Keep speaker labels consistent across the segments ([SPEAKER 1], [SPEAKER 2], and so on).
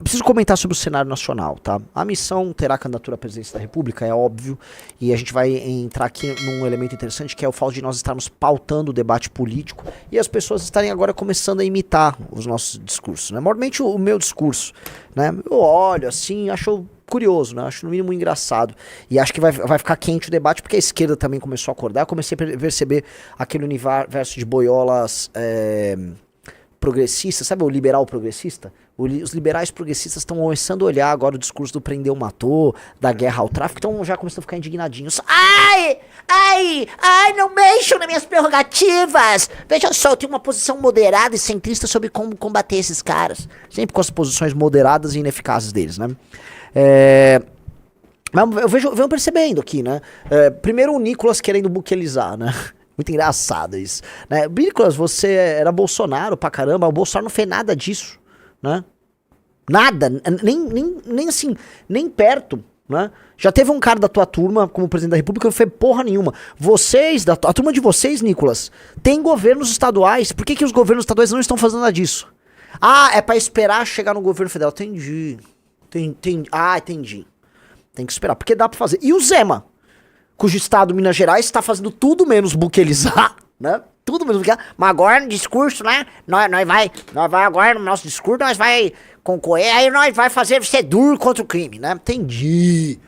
[SPEAKER 1] preciso comentar sobre o cenário nacional, tá? A missão terá candidatura à presidência da República, é óbvio, e a gente vai entrar aqui num elemento interessante, que é o fato de nós estarmos pautando o debate político e as pessoas estarem agora começando a imitar os nossos discursos, né? Normalmente o meu discurso, né? Eu olho assim, acho curioso, né? Acho no mínimo engraçado. E acho que vai ficar quente o debate, porque a esquerda também começou a acordar. Eu comecei a perceber aquele universo de boiolas progressistas, sabe o liberal progressista? Os liberais progressistas estão começando a olhar agora o discurso do prendeu, matou, da guerra ao tráfico, então já começam a ficar indignadinhos. Ai, não mexam nas minhas prerrogativas. Veja só, eu tenho uma posição moderada e centrista sobre como combater esses caras. Sempre com as posições moderadas e ineficazes deles, né? Mas eu venho percebendo aqui, né? Primeiro o Nicolas querendo buquelizar, né? Muito engraçado isso, né? Nicolas, você era Bolsonaro pra caramba, o Bolsonaro não fez nada disso, né? Nada, nem assim, nem perto, né? Já teve um cara da tua turma como presidente da República que não fez porra nenhuma. Vocês, a turma de vocês, Nicolas, tem governos estaduais. Por que os governos estaduais não estão fazendo nada disso? Ah, é pra esperar chegar no governo federal. Entendi. Entendi. Tem que esperar, porque dá pra fazer. E o Zema, cujo estado, Minas Gerais, está fazendo tudo menos buquelizar, né? Tudo menos buquelizar. Mas agora no discurso, né? Nós vai agora no nosso discurso, nós vai concorrer, aí nós vai fazer ser duro contra o crime, né? Entendi.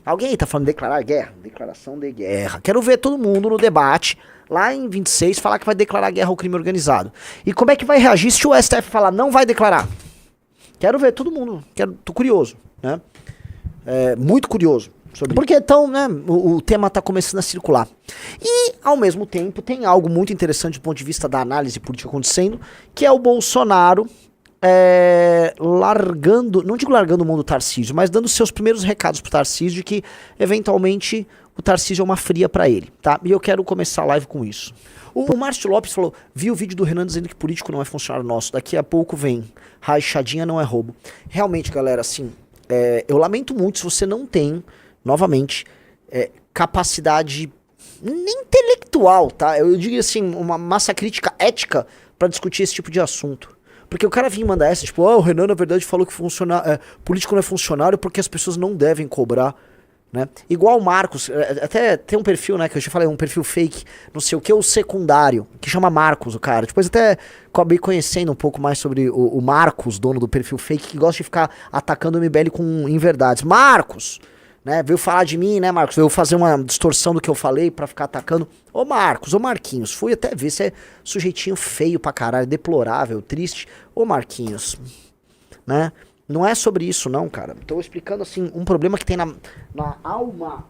[SPEAKER 1] Alguém aí tá falando de declarar guerra? Declaração de guerra. Quero ver todo mundo no debate, lá em 26, falar que vai declarar guerra ao crime organizado. E como é que vai reagir se o STF falar não vai declarar? Quero ver todo mundo. Tô curioso, né? Muito curioso. Porque então, né, o tema tá começando a circular. E, ao mesmo tempo, tem algo muito interessante do ponto de vista da análise política acontecendo, que é o Bolsonaro largando, não digo largando o mão do Tarcísio, mas dando seus primeiros recados pro Tarcísio de que, eventualmente, o Tarcísio é uma fria pra ele, tá? E eu quero começar a live com isso. O Márcio Lopes falou, vi o vídeo do Renan dizendo que político não é funcionário nosso, daqui a pouco vem, rachadinha não é roubo. Realmente, galera, assim, eu lamento muito se você não tem, novamente, capacidade nem intelectual, tá? Eu digo assim, uma massa crítica ética pra discutir esse tipo de assunto. Porque o cara vinha mandar essa, tipo, o Renan na verdade falou que político não é funcionário porque as pessoas não devem cobrar, né? Igual o Marcos, até tem um perfil, né, que eu já falei, um perfil fake, não sei o que, o secundário, que chama Marcos, o cara. Depois até acabei conhecendo um pouco mais sobre o Marcos, dono do perfil fake, que gosta de ficar atacando o MBL com inverdades. Marcos! Né, veio falar de mim, né, Marcos? Veio fazer uma distorção do que eu falei pra ficar atacando. Ô Marcos, ô Marquinhos, fui até ver, você é sujeitinho feio pra caralho, deplorável, triste. Ô Marquinhos, né? Não é sobre isso não, cara. Tô explicando, assim, um problema que tem na alma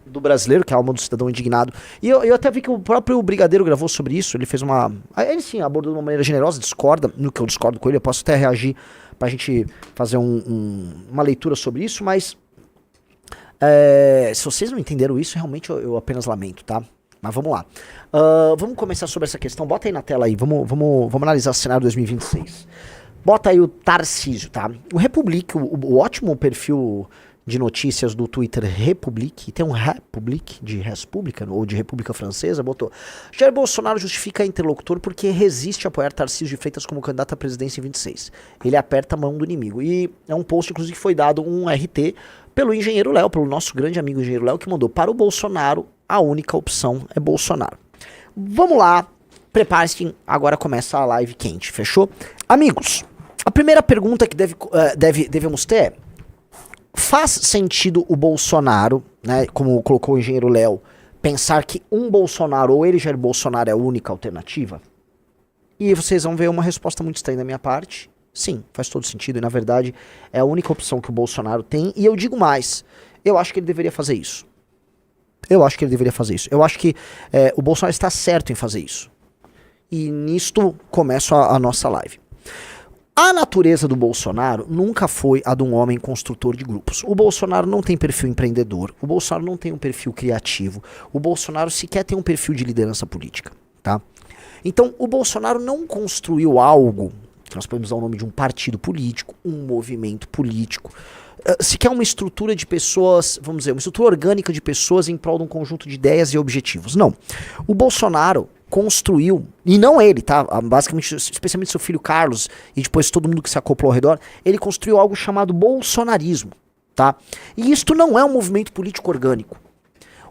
[SPEAKER 1] do brasileiro, que é a alma do cidadão indignado. E eu até vi que o próprio Brigadeiro gravou sobre isso, ele fez uma... Ele sim abordou de uma maneira generosa, discorda, no que eu discordo com ele, eu posso até reagir pra gente fazer uma leitura sobre isso, mas se vocês não entenderam isso, realmente eu apenas lamento, tá? Mas vamos lá. Vamos começar sobre essa questão. Bota aí na tela aí, vamos analisar o cenário 2026. Bota aí o Tarcísio, tá? O Republic, o ótimo perfil de notícias do Twitter Republic, tem um Republic de República, ou de República Francesa, botou: Jair Bolsonaro justifica interlocutor porque resiste a apoiar Tarcísio de Freitas como candidato à presidência em 26. Ele aperta a mão do inimigo. E é um post, inclusive, que foi dado um RT pelo engenheiro Léo, pelo nosso grande amigo engenheiro Léo, que mandou: para o Bolsonaro, a única opção é Bolsonaro. Vamos lá, prepare-se, agora começa a live quente, fechou? Amigos, a primeira pergunta que devemos ter é: faz sentido o Bolsonaro, né, como colocou o engenheiro Léo, pensar que um Bolsonaro ou ele, Jair Bolsonaro, é a única alternativa? E vocês vão ver uma resposta muito estranha da minha parte. Sim, faz todo sentido e na verdade é a única opção que o Bolsonaro tem. E eu digo mais, eu acho que ele deveria fazer isso. Eu acho que o Bolsonaro está certo em fazer isso. E nisto começa a nossa live. A natureza do Bolsonaro nunca foi a de um homem construtor de grupos. O Bolsonaro não tem perfil empreendedor, o Bolsonaro não tem um perfil criativo, o Bolsonaro sequer tem um perfil de liderança política, tá? Então, o Bolsonaro não construiu algo, que nós podemos dar o nome de um partido político, um movimento político, sequer uma estrutura de pessoas, vamos dizer, uma estrutura orgânica de pessoas em prol de um conjunto de ideias e objetivos. Não. O Bolsonaro, construiu, e não ele, tá? Basicamente, especialmente seu filho Carlos e depois todo mundo que se acoplou ao redor, ele construiu algo chamado bolsonarismo, tá? E isto não é um movimento político orgânico.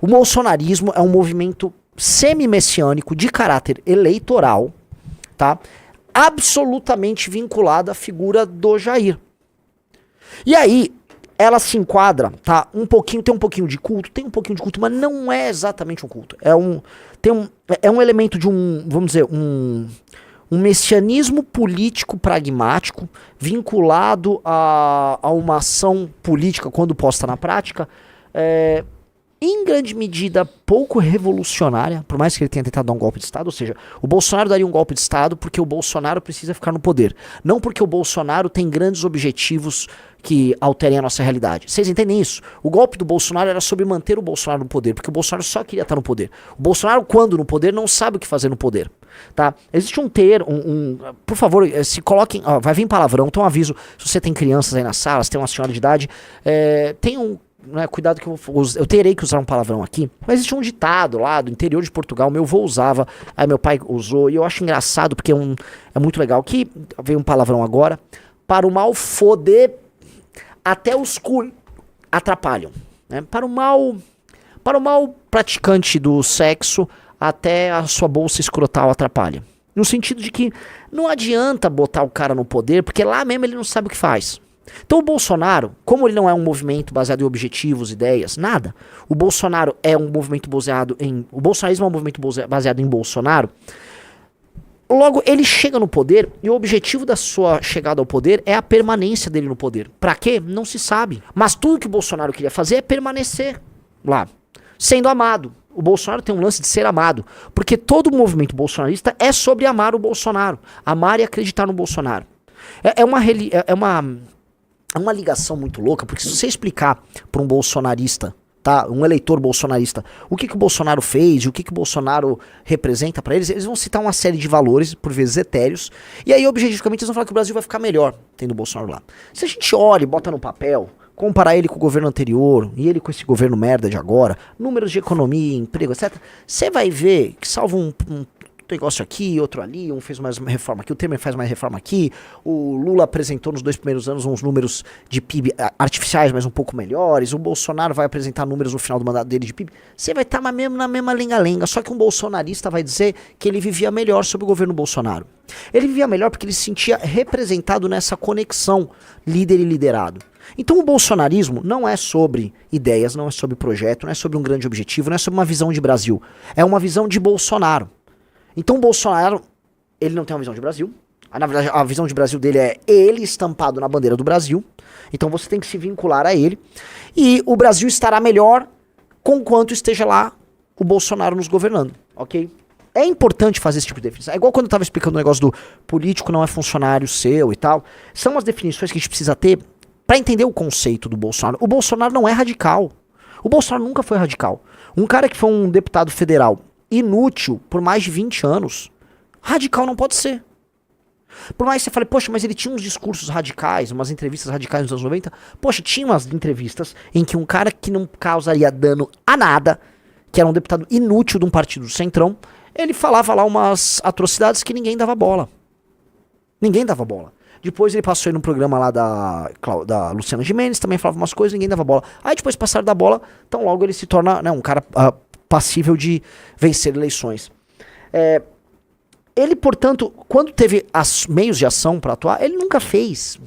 [SPEAKER 1] O bolsonarismo é um movimento semi-messiânico de caráter eleitoral, tá? Absolutamente vinculado à figura do Jair. E aí, ela se enquadra, tá? Tem um pouquinho de culto, mas não é exatamente um culto. É um elemento de vamos dizer, um messianismo político pragmático vinculado a uma ação política, quando posta na prática, em grande medida pouco revolucionária, por mais que ele tenha tentado dar um golpe de Estado. Ou seja, o Bolsonaro daria um golpe de Estado porque o Bolsonaro precisa ficar no poder, não porque o Bolsonaro tem grandes objetivos que alterem a nossa realidade. Vocês entendem isso? O golpe do Bolsonaro era sobre manter o Bolsonaro no poder, porque o Bolsonaro só queria estar no poder. O Bolsonaro, quando no poder, não sabe o que fazer no poder, tá? Existe por favor, se coloquem, vai vir palavrão, então aviso, se você tem crianças aí na sala, se tem uma senhora de idade, cuidado que eu terei que usar um palavrão aqui, mas existe um ditado lá do interior de Portugal, meu avô usava, aí meu pai usou, e eu acho engraçado porque é muito legal, que veio um palavrão agora: para o mal foder, até os cu atrapalham, né? Para o mal praticante do sexo, até a sua bolsa escrotal atrapalha. No sentido de que não adianta botar o cara no poder, porque lá mesmo ele não sabe o que faz. Então o Bolsonaro, como ele não é um movimento baseado em objetivos, ideias, nada. O Bolsonaro é um movimento baseado em... O bolsonarismo é um movimento baseado em Bolsonaro. Logo, ele chega no poder e o objetivo da sua chegada ao poder é a permanência dele no poder. Pra quê? Não se sabe. Mas tudo que o Bolsonaro queria fazer é permanecer lá, sendo amado. O Bolsonaro tem um lance de ser amado, porque todo movimento bolsonarista é sobre amar o Bolsonaro, amar e acreditar no Bolsonaro. É uma ligação muito louca, porque se você explicar para um bolsonarista, tá, um eleitor bolsonarista, o que o Bolsonaro fez e o que o Bolsonaro representa para eles, eles vão citar uma série de valores, por vezes etéreos, e aí objetivamente eles vão falar que o Brasil vai ficar melhor tendo o Bolsonaro lá. Se a gente olha e bota no papel, comparar ele com o governo anterior e ele com esse governo merda de agora, números de economia, emprego, etc., você vai ver que salvo um negócio aqui, outro ali, um fez mais uma reforma aqui, o Temer faz mais reforma aqui, o Lula apresentou nos 2 primeiros anos uns números de PIB artificiais, mas um pouco melhores, o Bolsonaro vai apresentar números no final do mandato dele de PIB, você vai estar na mesma lenga-lenga, só que um bolsonarista vai dizer que ele vivia melhor sob o governo Bolsonaro. Ele vivia melhor porque ele se sentia representado nessa conexão líder e liderado. Então o bolsonarismo não é sobre ideias, não é sobre projeto, não é sobre um grande objetivo, não é sobre uma visão de Brasil, é uma visão de Bolsonaro. Então o Bolsonaro, ele não tem uma visão de Brasil. Na verdade, a visão de Brasil dele é ele estampado na bandeira do Brasil. Então você tem que se vincular a ele. E o Brasil estará melhor conquanto esteja lá o Bolsonaro nos governando, ok? É importante fazer esse tipo de definição. É igual quando eu estava explicando o negócio do político não é funcionário seu e tal. São as definições que a gente precisa ter para entender o conceito do Bolsonaro. O Bolsonaro não é radical. O Bolsonaro nunca foi radical. Um cara que foi um deputado federal inútil por mais de 20 anos, radical não pode ser. Por mais que você fale, poxa, mas ele tinha uns discursos radicais, umas entrevistas radicais nos anos 90, poxa, tinha umas entrevistas em que um cara que não causaria dano a nada, que era um deputado inútil de um partido do Centrão, ele falava lá umas atrocidades que ninguém dava bola. Ninguém dava bola. Depois ele passou aí num programa lá da Luciana Gimenez, também falava umas coisas, ninguém dava bola. Aí depois passaram da bola, então logo ele se torna, né, um cara passível de vencer eleições. Ele, portanto, quando teve meios de ação para atuar, ele nunca fez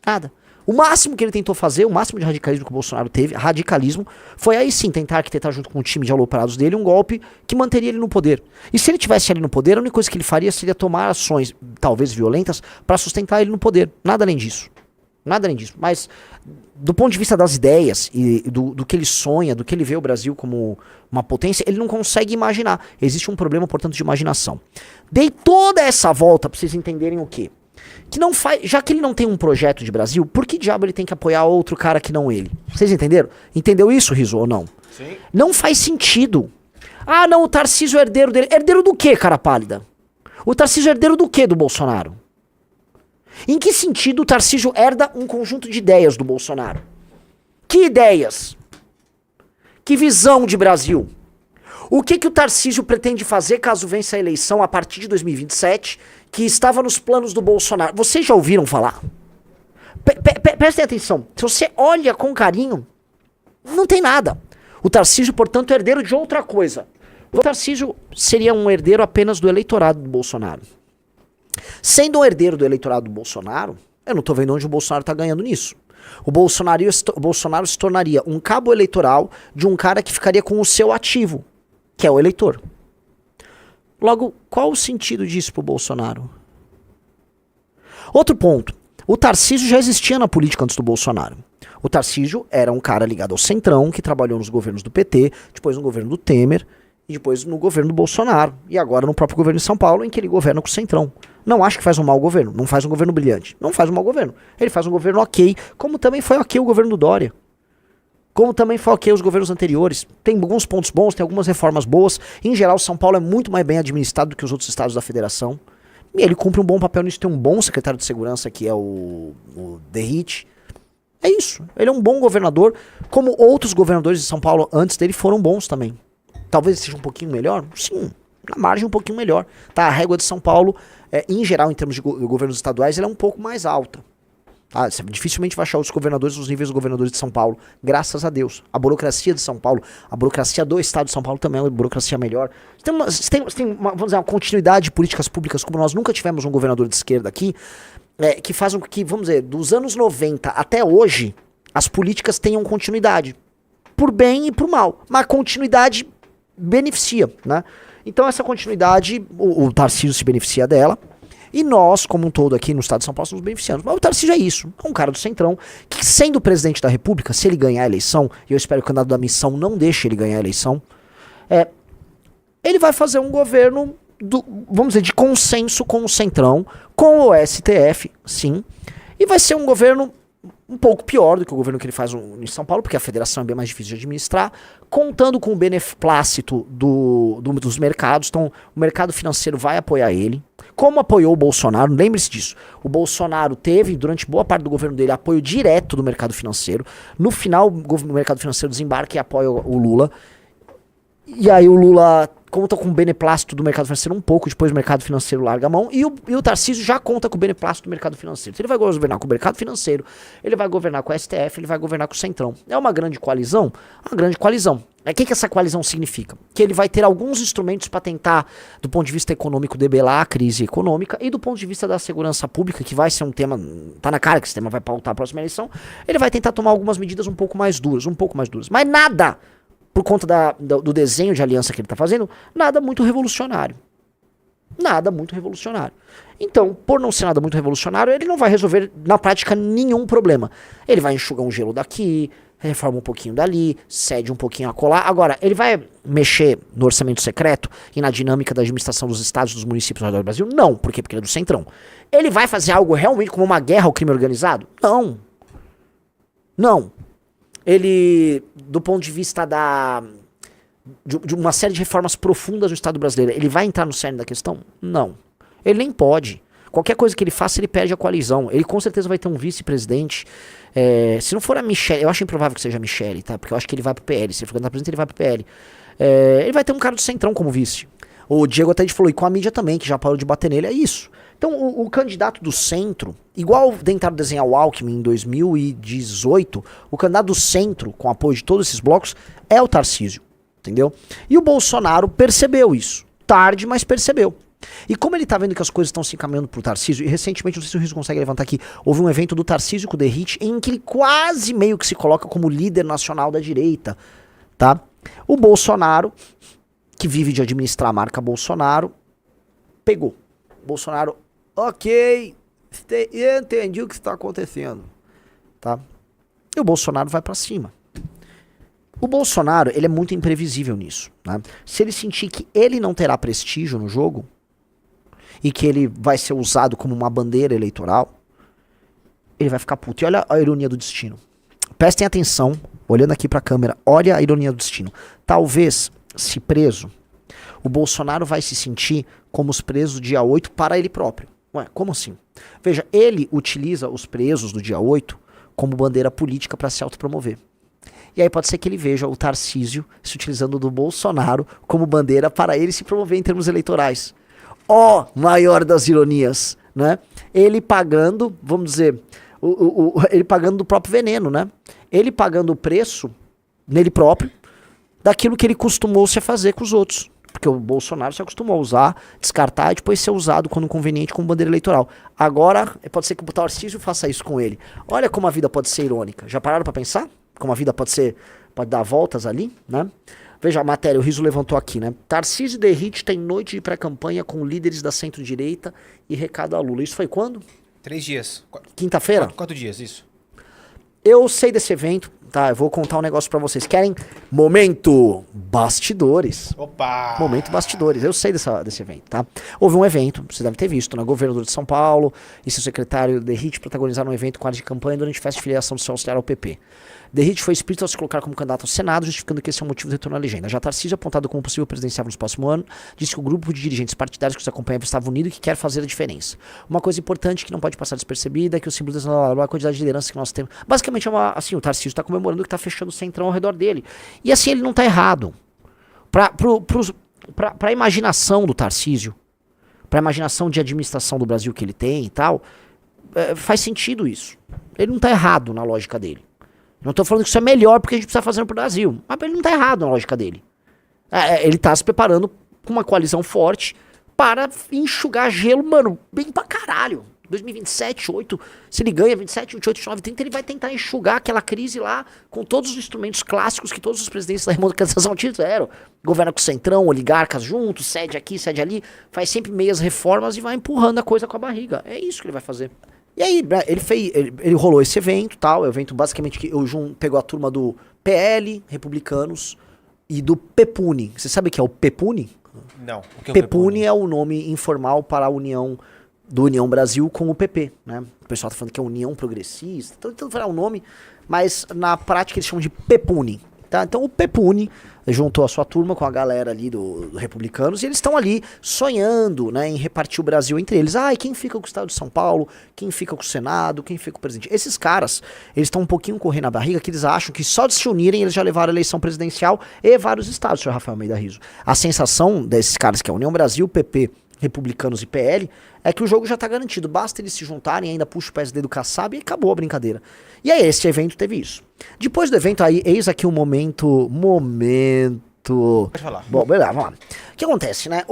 [SPEAKER 1] nada. O máximo que ele tentou fazer, o máximo de radicalismo que o Bolsonaro teve, radicalismo, foi aí sim tentar arquitetar junto com o time de aloprados dele um golpe que manteria ele no poder. E se ele tivesse ali no poder, a única coisa que ele faria seria tomar ações, talvez violentas, para sustentar ele no poder. Nada além disso. Nada além disso. Mas, do ponto de vista das ideias e do que ele sonha, do que ele vê o Brasil como uma potência, ele não consegue imaginar. Existe um problema, portanto, de imaginação. Dei toda essa volta para vocês entenderem o quê? Que não faz, já que ele não tem um projeto de Brasil, por que diabo ele tem que apoiar outro cara que não ele? Vocês entenderam? Entendeu isso, Rizzo, ou não?
[SPEAKER 2] Sim.
[SPEAKER 1] Não faz sentido. Ah, não, o Tarcísio é herdeiro dele. Herdeiro do quê, cara pálida? O Tarcísio é herdeiro do quê do Bolsonaro? Em que sentido o Tarcísio herda um conjunto de ideias do Bolsonaro? Que ideias? Que visão de Brasil? O que o Tarcísio pretende fazer caso vença a eleição a partir de 2027, que estava nos planos do Bolsonaro? Vocês já ouviram falar? Prestem atenção. Se você olha com carinho, não tem nada. O Tarcísio, portanto, é herdeiro de outra coisa. O Tarcísio seria um herdeiro apenas do eleitorado do Bolsonaro. Sendo um herdeiro do eleitorado do Bolsonaro, eu não tô vendo onde o Bolsonaro tá ganhando nisso. O Bolsonaro se tornaria um cabo eleitoral de um cara que ficaria com o seu ativo, que é o eleitor. Logo, qual o sentido disso pro Bolsonaro? Outro ponto. O Tarcísio já existia na política antes do Bolsonaro. O Tarcísio era um cara ligado ao Centrão, que trabalhou nos governos do PT, depois no governo do Temer, e depois no governo do Bolsonaro, e agora no próprio governo de São Paulo, em que ele governa com o Centrão. Não acho que faz um mau governo, não faz um governo brilhante, não faz um mau governo. Ele faz um governo ok, como também foi ok o governo do Dória. Como também foi ok os governos anteriores. Tem alguns pontos bons, tem algumas reformas boas. Em geral, São Paulo é muito mais bem administrado do que os outros estados da federação. E ele cumpre um bom papel nisso, tem um bom secretário de segurança, que é o Derrite. É isso, ele é um bom governador, como outros governadores de São Paulo antes dele foram bons também. Talvez seja um pouquinho melhor? Sim, na margem um pouquinho melhor. Tá, a régua de São Paulo, em geral, em termos de governos estaduais, ela é um pouco mais alta. Tá? Você dificilmente vai achar os governadores nos níveis dos governadores de São Paulo, graças a Deus. A burocracia de São Paulo, a burocracia do estado de São Paulo também é uma burocracia melhor. Tem uma, vamos dizer, uma continuidade de políticas públicas, como nós nunca tivemos um governador de esquerda aqui, que fazem com que, vamos dizer, dos anos 90 até hoje, as políticas tenham continuidade. Por bem e por mal. Mas a continuidade beneficia, né? Então essa continuidade, o Tarcísio se beneficia dela, e nós, como um todo aqui no estado de São Paulo, nos beneficiamos. Mas o Tarcísio é isso, é um cara do Centrão, que sendo presidente da República, se ele ganhar a eleição, e eu espero que o candidato da missão não deixe ele ganhar a eleição, ele vai fazer um governo, vamos dizer, de consenso com o Centrão, com o STF, sim, e vai ser um governo um pouco pior do que o governo que ele faz em São Paulo, porque a federação é bem mais difícil de administrar, contando com o beneplácito dos mercados. Então, o mercado financeiro vai apoiar ele, como apoiou o Bolsonaro. Lembre-se disso, o Bolsonaro teve, durante boa parte do governo dele, apoio direto do mercado financeiro. No final, o mercado financeiro desembarca e apoia o Lula. E aí o Lula conta com o beneplácito do mercado financeiro um pouco, depois o mercado financeiro larga a mão, e o Tarcísio já conta com o beneplácito do mercado financeiro. Então ele vai governar com o mercado financeiro, ele vai governar com o STF, ele vai governar com o Centrão. É uma grande coalizão? Uma grande coalizão. O que essa coalizão significa? Que ele vai ter alguns instrumentos para tentar, do ponto de vista econômico, debelar a crise econômica, e do ponto de vista da segurança pública, que vai ser um tema, tá na cara que esse tema vai pautar a próxima eleição, ele vai tentar tomar algumas medidas um pouco mais duras. Mas nada, por conta do desenho de aliança que ele está fazendo, nada muito revolucionário. Nada muito revolucionário. Então, por não ser nada muito revolucionário, ele não vai resolver, na prática, nenhum problema. Ele vai enxugar um gelo daqui, reforma um pouquinho dali, cede um pouquinho a colar. Agora, ele vai mexer no orçamento secreto e na dinâmica da administração dos estados e dos municípios ao redor do Brasil? Não. Por quê? Porque ele é do Centrão. Ele vai fazer algo realmente como uma guerra ao crime organizado? Não. Não. Ele, do ponto de vista de uma série de reformas profundas no Estado brasileiro, ele vai entrar no cerne da questão? Não. Ele nem pode. Qualquer coisa que ele faça, ele perde a coalizão. Ele com certeza vai ter um vice-presidente. Se não for a Michelle, eu acho improvável que seja a Michelle, tá? Porque eu acho que ele vai pro PL. Se ele for candidato a presidente, ele vai pro PL. Ele vai ter um cara do Centrão como vice. O Diego até falou, e com a mídia também, que já parou de bater nele, é isso. Então, o candidato do centro, igual tentaram desenhar o Alckmin em 2018, o candidato do centro, com apoio de todos esses blocos, é o Tarcísio, entendeu? E o Bolsonaro percebeu isso. Tarde, mas percebeu. E como ele tá vendo que as coisas estão se encaminhando pro Tarcísio, e recentemente, não sei se o Rizzo consegue levantar aqui, houve um evento do Tarcísio com o Derrite, em que ele quase meio que se coloca como líder nacional da direita, tá? O Bolsonaro, que vive de administrar a marca Bolsonaro, pegou. Bolsonaro, ok, entendi o que está acontecendo, tá? E o Bolsonaro vai pra cima. O Bolsonaro, ele é muito imprevisível nisso, né? Se ele sentir que ele não terá prestígio no jogo, e que ele vai ser usado como uma bandeira eleitoral, ele vai ficar puto. E olha a ironia do destino. Prestem atenção, olhando aqui pra câmera, olha a ironia do destino. Talvez, se preso, o Bolsonaro vai se sentir como os presos do dia 8 para ele próprio. Ué, como assim? Veja, ele utiliza os presos do dia 8 como bandeira política para se autopromover. E aí pode ser que ele veja o Tarcísio se utilizando do Bolsonaro como bandeira para ele se promover em termos eleitorais. Ó, maior das ironias, né? Ele pagando, vamos dizer, ele pagando do próprio veneno, né? Ele pagando o preço nele próprio daquilo que ele costumou-se a fazer com os outros. Porque o Bolsonaro se acostumou a usar, descartar e depois ser usado quando conveniente como bandeira eleitoral. Agora, pode ser que o Tarcísio faça isso com ele. Olha como a vida pode ser irônica. Já pararam pra pensar? Como a vida pode dar voltas ali, né? Veja a matéria, o Riso levantou aqui, né? Tarcísio Derrite tem noite de pré-campanha com líderes da centro-direita e recado a Lula. Isso foi quando?
[SPEAKER 2] 3 dias.
[SPEAKER 1] Quinta-feira?
[SPEAKER 2] 4 dias, isso.
[SPEAKER 1] Eu sei desse evento, tá? Eu vou contar um negócio pra vocês. Querem momento bastidores?
[SPEAKER 2] Opa!
[SPEAKER 1] Momento bastidores. Eu sei desse evento, tá? Houve um evento, você deve ter visto, né? Governador de São Paulo e seu secretário Derrite protagonizaram um evento com área de campanha durante festa de filiação do seu auxiliar ao PP. Derrite foi explícito ao se colocar como candidato ao Senado, justificando que esse é o motivo do retorno à legenda. Já Tarcísio, apontado como possível presidenciável no próximo ano, disse que o grupo de dirigentes partidários que os acompanhava estava unido e que quer fazer a diferença. Uma coisa importante que não pode passar despercebida é que o símbolo da quantidade de liderança que nós temos. Basicamente, o Tarcísio está comemorando que está fechando o centrão ao redor dele. E assim, ele não está errado. Para a imaginação do Tarcísio, para a imaginação de administração do Brasil que ele tem e tal, faz sentido isso. Ele não está errado na lógica dele. Não tô falando que isso é melhor porque a gente precisa fazer pro Brasil. Mas ele não tá errado na lógica dele. Ele tá se preparando com uma coalizão forte para enxugar gelo, mano, bem pra caralho. 2027, 8, se ele ganha 27, 28, 29, 30, ele vai tentar enxugar aquela crise lá com todos os instrumentos clássicos que todos os presidentes da democratização tiveram. Governa com o centrão, oligarcas juntos, cede aqui, cede ali, faz sempre meias reformas e vai empurrando a coisa com a barriga. É isso que ele vai fazer. E aí, ele rolou esse evento, tal, evento basicamente que o Jun pegou a turma do PL, republicanos, e do PEPUNI. Você sabe o que é o PEPUNI?
[SPEAKER 2] Não. O que é o
[SPEAKER 1] PEPUNI é o nome informal para a união do União Brasil com o PP, né? O pessoal tá falando que é União Progressista, então tentando falar o nome, mas na prática eles chamam de PEPUNI. Tá? Então o PEPUNI juntou a sua turma com a galera ali do Republicanos e eles estão ali sonhando, né, em repartir o Brasil entre eles. E quem fica com o Estado de São Paulo? Quem fica com o Senado? Quem fica com o presidente? Esses caras, eles estão um pouquinho correndo na barriga que eles acham que só de se unirem eles já levaram a eleição presidencial e vários estados, senhor Rafael Almeida Riso. A sensação desses caras que é a União Brasil, PP, Republicanos e PL, é que o jogo já tá garantido. Basta eles se juntarem, ainda puxa o PSD do Kassab e acabou a brincadeira. E aí, esse evento teve isso. Depois do evento, aí, eis aqui um momento...
[SPEAKER 2] Pode falar.
[SPEAKER 1] Bom, beleza, vamos lá. O que acontece, né?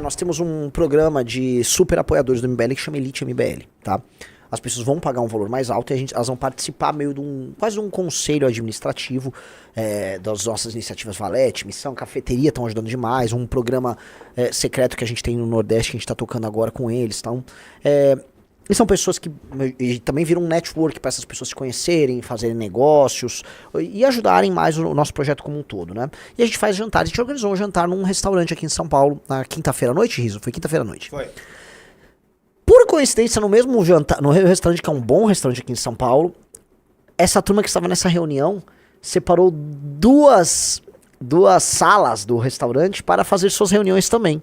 [SPEAKER 1] Nós temos um programa de super apoiadores do MBL que chama Elite MBL, tá? As pessoas vão pagar um valor mais alto e elas vão participar meio de quase um conselho administrativo das nossas iniciativas Valete, Missão, Cafeteria, estão ajudando demais, um programa secreto que a gente tem no Nordeste, que a gente está tocando agora com eles, então, e são pessoas que também viram um network para essas pessoas se conhecerem, fazerem negócios e ajudarem mais o nosso projeto como um todo, né? E a gente faz jantar, a gente organizou um jantar num restaurante aqui em São Paulo, na quinta-feira à noite, Riso? Foi quinta-feira à noite.
[SPEAKER 2] Foi.
[SPEAKER 1] Por coincidência, no mesmo jantar, no restaurante, que é um bom restaurante aqui em São Paulo, essa turma que estava nessa reunião separou duas salas do restaurante para fazer suas reuniões também.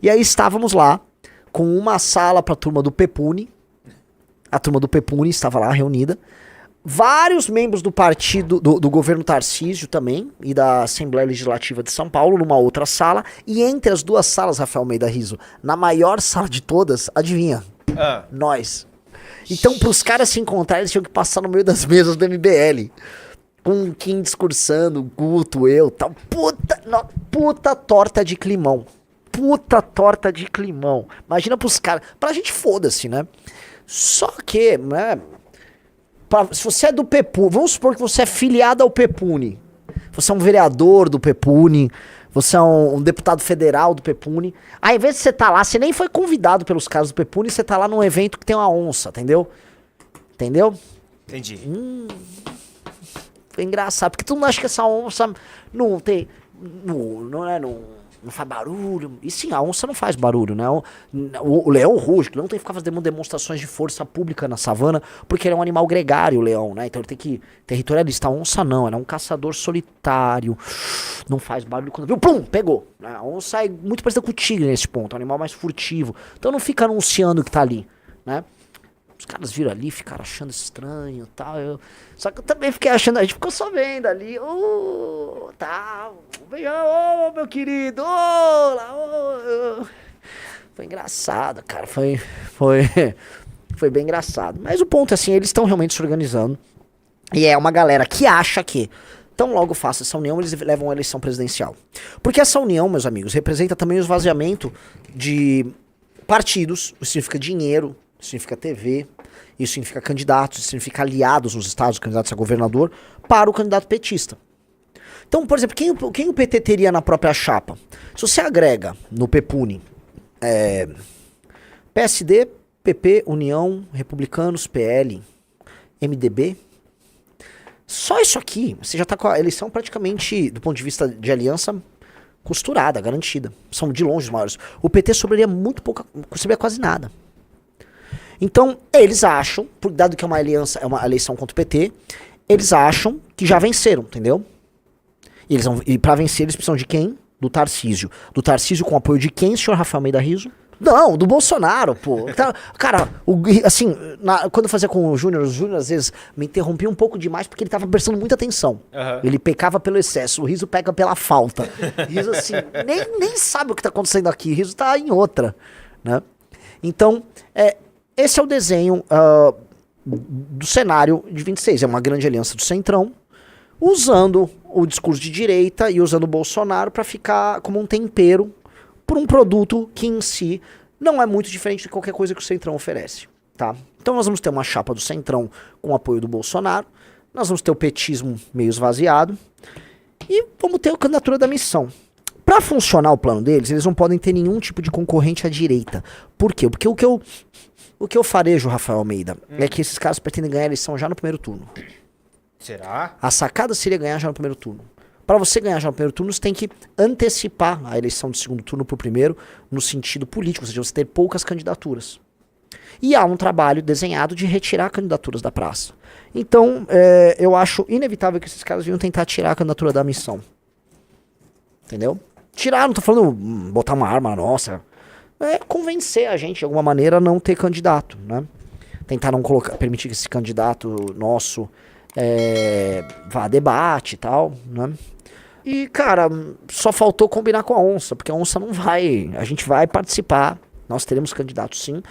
[SPEAKER 1] E aí estávamos lá, com uma sala para a turma do PEPUNI, a turma do PEPUNI estava lá reunida, vários membros do partido, do governo Tarcísio também, e da Assembleia Legislativa de São Paulo, numa outra sala, e entre as duas salas, Rafael Almeida Riso, na maior sala de todas, adivinha? Nós. Então, pros caras se encontrarem, eles tinham que passar no meio das mesas do MBL. Com o Kim discursando, Guto, eu, tal. Puta torta de climão. Puta torta de climão. Imagina pros caras. Pra gente, foda-se, né? Só que, né? Se você é do PEPUNI, vamos supor que você é filiado ao PEPUNI. Você é um vereador do PEPUNI. Você é um deputado federal do PEPUNI. Aí, ao invés de você tá lá, você nem foi convidado pelos caras do PEPUNI, você tá lá num evento que tem uma onça, entendeu? Entendeu?
[SPEAKER 2] Entendi.
[SPEAKER 1] Foi engraçado, porque todo mundo acha que essa onça não tem... Não faz barulho. E sim, a onça não faz barulho, né? O leão ruge, o leão tem que ficar fazendo demonstrações de força pública na savana, porque ele é um animal gregário, o leão, né? Então ele tem que territorialista. A onça não, ela é um caçador solitário, não faz barulho quando viu, pum, pegou. A onça é muito parecida com o tigre nesse ponto, é um animal mais furtivo. Então não fica anunciando que tá ali, né? Os caras viram ali, ficaram achando estranho e tal. Só que eu também fiquei achando, a gente ficou só vendo ali. Tá, beijão, meu querido, olá, Foi engraçado, cara, foi bem engraçado. Mas o ponto é assim, eles estão realmente se organizando. E é uma galera que acha que, tão logo faça essa união, eles levam a eleição presidencial. Porque essa união, meus amigos, representa também o esvaziamento de partidos, isso significa dinheiro, isso significa TV, isso significa candidatos, isso significa aliados nos estados, candidatos a governador, para o candidato petista. Então, por exemplo, quem o PT teria na própria chapa? Se você agrega no PEPUNI PSD, PP, União, Republicanos, PL, MDB, só isso aqui, você já está com a eleição praticamente, do ponto de vista de aliança, costurada, garantida. São de longe os maiores. O PT sobraria muito pouco, sobraria quase nada. Então, eles acham, dado que é uma aliança, é uma eleição contra o PT, eles acham que já venceram, entendeu? E para vencer eles precisam de quem? Do Tarcísio. Do Tarcísio com apoio de quem, senhor Rafael Almeida Riso? Não, do Bolsonaro, pô. Cara, assim, quando eu fazia com o Júnior às vezes me interrompia um pouco demais porque ele tava prestando muita atenção. Uhum. Ele pecava pelo excesso, o Riso peca pela falta. O Riso, assim, nem sabe o que tá acontecendo aqui, o Riso tá em outra, né? Então, esse é o desenho do cenário de 26. É uma grande aliança do Centrão, usando o discurso de direita e usando o Bolsonaro para ficar como um tempero por um produto que em si não é muito diferente de qualquer coisa que o Centrão oferece, tá? Então nós vamos ter uma chapa do Centrão com o apoio do Bolsonaro, nós vamos ter o petismo meio esvaziado e vamos ter a candidatura da Missão. Para funcionar o plano deles, eles não podem ter nenhum tipo de concorrente à direita. Por quê? Porque o que eu farejo, Rafael Almeida, é que esses caras pretendem ganhar a eleição já no primeiro turno.
[SPEAKER 2] Será?
[SPEAKER 1] A sacada seria ganhar já no primeiro turno. Para você ganhar já no primeiro turno, você tem que antecipar a eleição do segundo turno para o primeiro, no sentido político, ou seja, você ter poucas candidaturas. E há um trabalho desenhado de retirar candidaturas da praça. Então, eu acho inevitável que esses caras venham tentar tirar a candidatura da Missão. Entendeu? Tirar, não tô falando botar uma arma nossa. É convencer a gente, de alguma maneira, a não ter candidato, né? Tentar não permitir que esse candidato nosso vá a debate e tal, né? E, cara, só faltou combinar com a onça, porque a onça não vai. A gente vai participar, nós teremos candidatos sim.